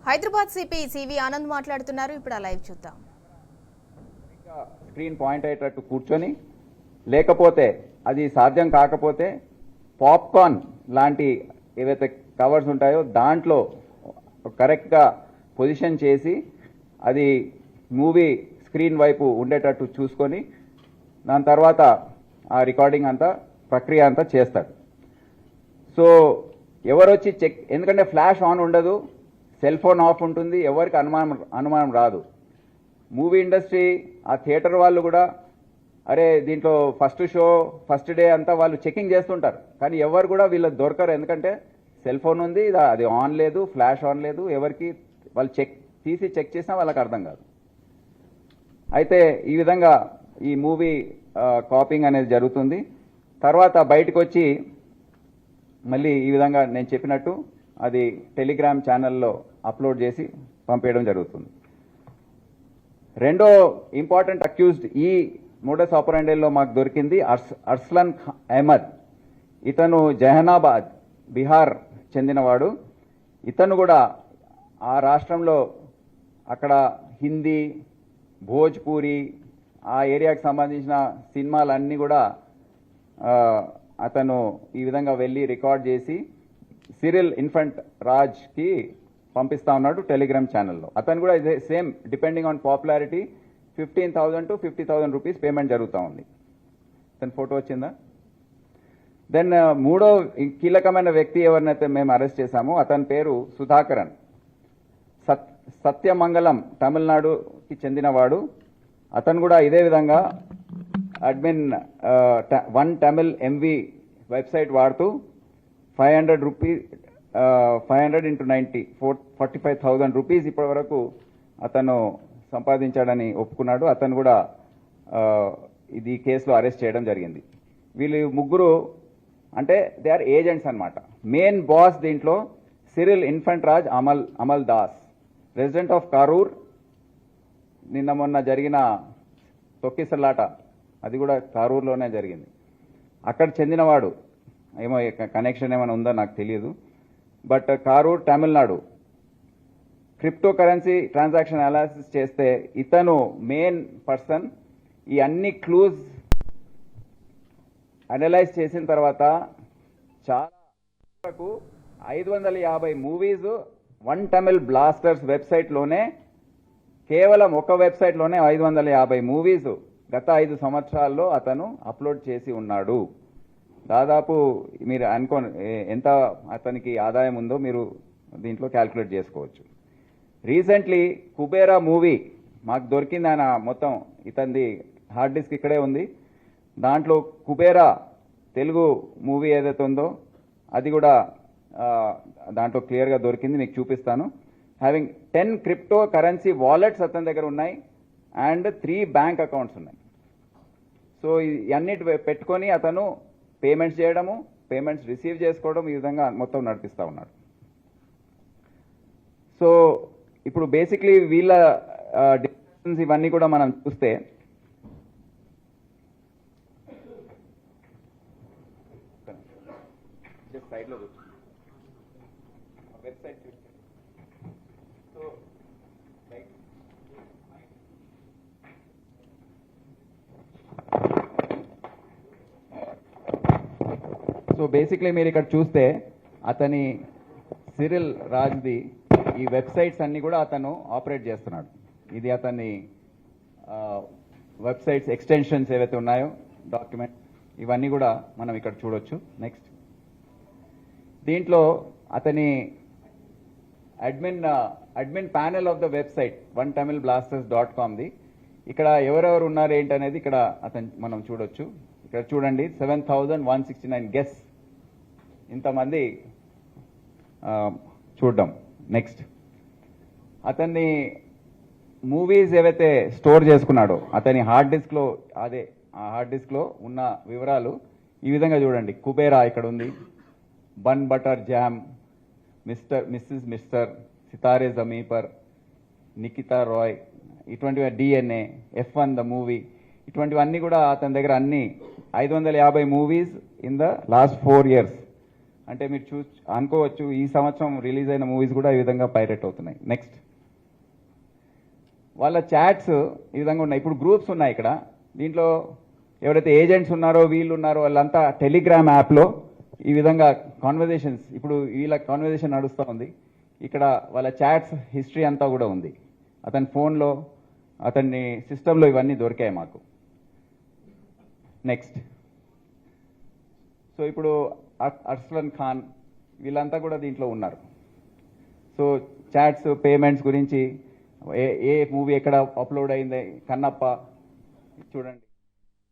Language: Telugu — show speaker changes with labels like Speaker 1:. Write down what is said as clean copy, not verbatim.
Speaker 1: హైదరాబాద్ సిపి సివి ఆనంద్ మాట్లాడుతున్నారు. ఇప్పుడు ఆ లైవ్ చూద్దాం.
Speaker 2: స్క్రీన్ పాయింట్ అయ్యేటట్టు కూర్చొని, లేకపోతే అది సాధ్యం కాకపోతే పాప్కార్న్ లాంటి ఏవైతే కవర్స్ ఉంటాయో దాంట్లో కరెక్ట్గా పొజిషన్ చేసి అది మూవీ స్క్రీన్ వైపు ఉండేటట్టు చూసుకొని దాని తర్వాత ఆ రికార్డింగ్ అంతా ప్రక్రియ అంతా చేస్తాడు. సో ఎవరు వచ్చి చెక్, ఎందుకంటే ఫ్లాష్ ఆన్ ఉండదు, సెల్ ఫోన్ ఆఫ్ ఉంటుంది, ఎవరికి అనుమానం రాదు. మూవీ ఇండస్ట్రీ ఆ థియేటర్ వాళ్ళు కూడా అరే దీంట్లో ఫస్ట్ షో ఫస్ట్ డే అంతా వాళ్ళు చెకింగ్ చేస్తుంటారు, కానీ ఎవరు కూడా వీళ్ళకి దొరకరు. ఎందుకంటే సెల్ ఫోన్ ఉంది, అది ఆన్ లేదు, ఫ్లాష్ ఆన్ లేదు, ఎవరికి వాళ్ళు చెక్ చేసినా వాళ్ళకి అర్థం కాదు. అయితే ఈ విధంగా ఈ మూవీ కాపింగ్ అనేది జరుగుతుంది. తర్వాత బయటకు వచ్చి మళ్ళీ ఈ విధంగా నేను చెప్పినట్టు అది టెలిగ్రామ్ ఛానల్లో అప్లోడ్ చేసి పంపేయడం జరుగుతుంది. రెండో ఇంపార్టెంట్ అక్యూజ్డ్ ఈ మోడస్ ఆపరెండీలో మాకు దొరికింది అర్స్లాన్ అహ్మద్. ఇతను జహనాబాద్ బీహార్ చెందినవాడు. ఇతను కూడా ఆ రాష్ట్రంలో అక్కడ హిందీ, భోజ్పూరి ఆ ఏరియాకి సంబంధించిన సినిమాలన్నీ కూడా అతను ఈ విధంగా వెళ్ళి రికార్డ్ చేసి సిరిల్ ఇన్ఫంట్ రాజ్కి పంపిస్తా ఉన్నాడు టెలిగ్రామ్ ఛానల్లో. అతను కూడా ఇదే same, depending on popularity 15,000 to 50,000 rupees payment జరుగుతూ ఉంది. అతని ఫోటో వచ్చిందా? దెన్ మూడో కీలకమైన వ్యక్తి ఎవరినైతే మేము అరెస్ట్ చేశామో అతని పేరు సుధాకరన్. సత్యమంగళం తమిళనాడుకి చెందినవాడు. అతను కూడా ఇదే విధంగా admin one Tamil MV website వాడుతూ 500 రూపీస్ 500 into 90 45,000 రూపీస్ ఇప్పటి వరకు అతను సంపాదించాడని ఒప్పుకున్నాడు. అతను కూడా ఇది కేసులో అరెస్ట్ చేయడం జరిగింది. వీళ్ళు ముగ్గురు అంటే దే ఆర్ ఏజెంట్స్ అన్నమాట. మెయిన్ బాస్ దీంట్లో సిరిల్ ఇన్ఫంట్ రాజ్ అమల్ దాస్, రెసిడెంట్ ఆఫ్ కారూర్. నిన్న మొన్న జరిగిన తొక్కిసలాట అది కూడా కారూర్లోనే జరిగింది. అక్కడ చెందినవాడు, ఏమో కనెక్షన్ ఏమైనా ఉందో నాకు తెలియదు, but Karur Tamil Nadu. Crypto currency transaction analysis చేస్తే ఇతను మెయిన్ పర్సన్. ఈ అన్ని క్లూజ్ అనలైజ్ చేసిన తర్వాత చాలా వరకు 550 మూవీస్ వన్ తమిళ్ బ్లాస్టర్స్ వెబ్సైట్లోనే, కేవలం ఒక వెబ్సైట్లోనే 550 మూవీస్ గత 5 సంవత్సరాల్లో అతను అప్లోడ్ చేసి ఉన్నాడు. దాదాపు మీరు ఎంత అతనికి ఆదాయం ఉందో మీరు దీంట్లో క్యాల్కులేట్ చేసుకోవచ్చు. రీసెంట్లీ కుబేరా మూవీ మాకు దొరికింది. ఆయన మొత్తం ఇతనిది హార్డ్ డిస్క్ ఇక్కడే ఉంది. దాంట్లో కుబేరా తెలుగు మూవీ ఏదైతే ఉందో అది కూడా దాంట్లో క్లియర్గా దొరికింది, మీకు చూపిస్తాను. హ్యావింగ్ 10 క్రిప్టో కరెన్సీ వాలెట్స్ అతని దగ్గర ఉన్నాయి అండ్ 3 బ్యాంక్ అకౌంట్స్ ఉన్నాయి. సో ఇవన్నిటి పెట్టుకొని అతను పేమెంట్స్ చేయడము, పేమెంట్స్ రిసీవ్ చేసుకోవడం, ఈ విధంగా మొత్తం నడిపిస్తూ ఉన్నాడు. సో ఇప్పుడు బేసిక్లీ వీళ్ళ డిస్కషన్స్ ఇవన్నీ కూడా మనం చూస్తే సైడ్లో వెబ్సైట్ చూస్తే సో బేసిక్లీ మీరు ఇక్కడ చూస్తే అతని సిరిల్ రాజ్ది ఈ వెబ్సైట్స్ అన్ని కూడా అతను ఆపరేట్ చేస్తున్నాడు. ఇది అతని వెబ్సైట్స్ ఎక్స్టెన్షన్స్ ఏవైతే ఉన్నాయో, డాక్యుమెంట్, ఇవన్నీ కూడా మనం ఇక్కడ చూడొచ్చు. నెక్స్ట్ దీంట్లో అతని admin panel of the website ontamilblasters.comది. ఇక్కడ ఎవరెవరు ఉన్నారు ఏంటనేది ఇక్కడ మనం చూడొచ్చు. ఇక్కడ చూడండి 7,169 గెస్, ఇంతమంది చూడడం. నెక్స్ట్ అతన్ని మూవీస్ ఏవైతే స్టోర్ చేసుకున్నాడో అతని హార్డ్ డిస్క్లో, అదే ఆ హార్డ్ డిస్క్లో ఉన్న వివరాలు ఈ విధంగా చూడండి. కుబేరా ఇక్కడ ఉంది, bun butter jam, Mister, Sitaare Zameen Par, Nikita Roy, ఇటువంటివి, DNA, F1 ద మూవీ, ఇటువంటివన్నీ కూడా అతని దగ్గర అన్ని 550 movies in the last 4 years అంటే మీరు అనుకోవచ్చు ఈ సంవత్సరం రిలీజ్ అయిన మూవీస్ కూడా ఈ విధంగా పైరేట్ అవుతున్నాయి. నెక్స్ట్, వాళ్ళ చాట్స్ ఈ విధంగా ఉన్నాయి. ఇప్పుడు గ్రూప్స్ ఉన్నాయి ఇక్కడ. దీంట్లో ఎవరైతే ఏజెంట్స్ ఉన్నారో వీళ్ళు ఉన్నారో వాళ్ళంతా టెలిగ్రామ్ యాప్లో ఈ విధంగా కాన్వర్జేషన్స్, ఇప్పుడు వీళ్ళ కాన్వర్జేషన్ నడుస్తూ ఉంది. ఇక్కడ వాళ్ళ చాట్స్ హిస్టరీ అంతా కూడా ఉంది. అతని ఫోన్లో, అతని సిస్టంలో ఇవన్నీ దొరికాయి మాకు. నెక్స్ట్, సో ఇప్పుడు అర్సలన్ ఖాన్ వీళ్ళంతా కూడా దీంట్లో ఉన్నారు. సో చాట్స్, పేమెంట్స్ గురించి ఏ మూవీ ఎక్కడ అప్లోడ్ అయింది, కన్నప్ప చూడండి.